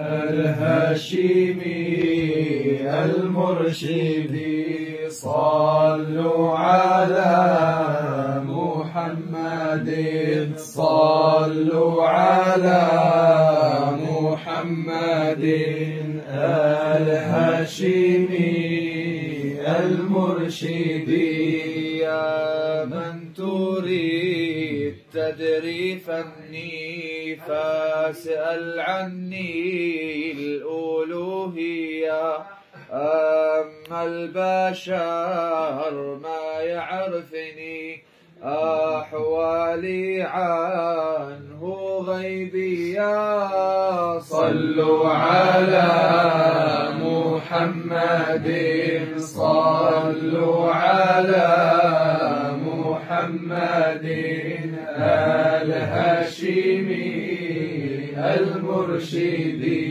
الهاشمي المرشدي صلوا على محمد صلوا على محمد الهاشمي المرشدي يا من تريد تدري فني فاسأل عني الألوهية أما البشر ما يعرفني أحوالي عنه غيبية صلوا على محمد صلوا على محمد الهاشمي المرشدي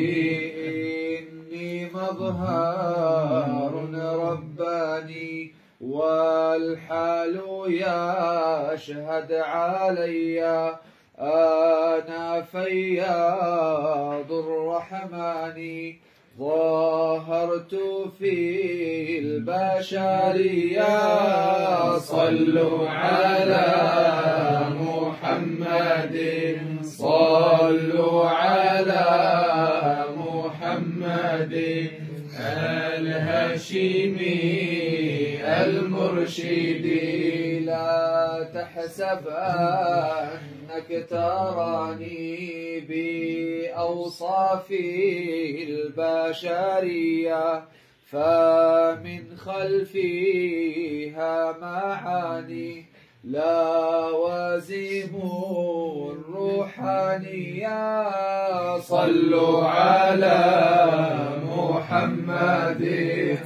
إني مظهر رباني والحال يشهد علي أنا فياض الرحمن ظاهرت في البشرية صلوا على محمد صلوا على محمد الهاشمي المرشدي لا تحسب أنك تراني بأوصافي البشرية فمن خلفيها معاني لوازم الروحانية صلوا على محمد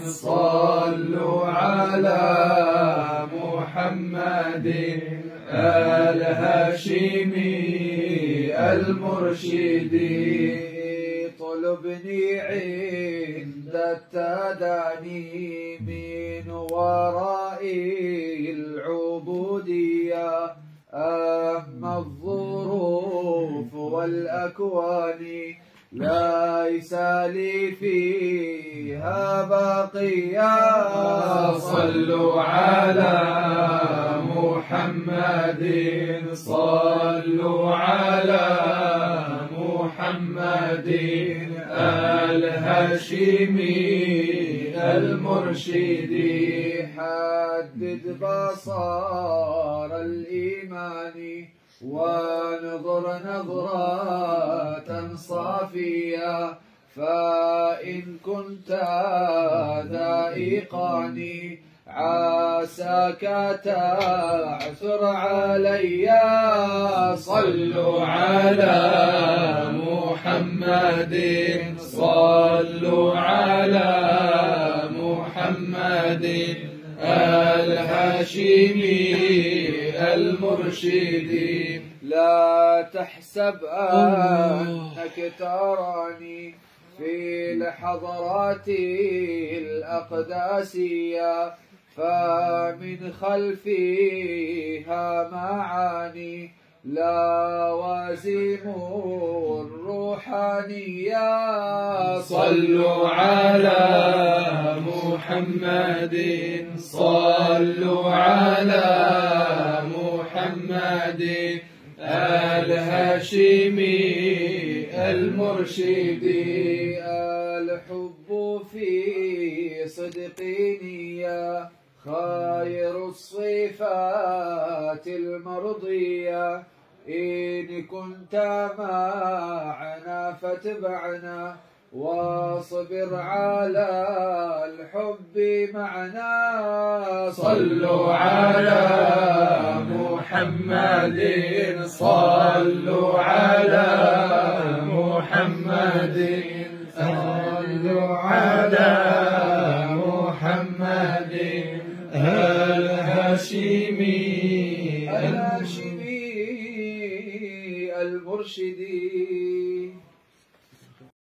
صلوا على محمد الهاشمي المرشدي طلبني عند التداني من وراء العبودية أما الظروف والأكوان ليس لي فيها بقية صلوا على محمد صلوا على محمد الهاشمي المرشدي حدد بصار الإيمان وانظر نظرة صافية فإن كنت ذا إيقان عساك تعثر علي صلوا على محمد صلوا على محمد الهاشمي المرشدي لا تحسب أنك تراني في الحضرات الأقداسية فمن خلفيها معاني لوازم الروحانية صلوا على محمد صلوا على محمد الهاشمي المرشدي الحب في صدق نية خير الصفات المرضية إن كنت معنا فاتبعنا واصبر على الحب معنا صلوا على محمد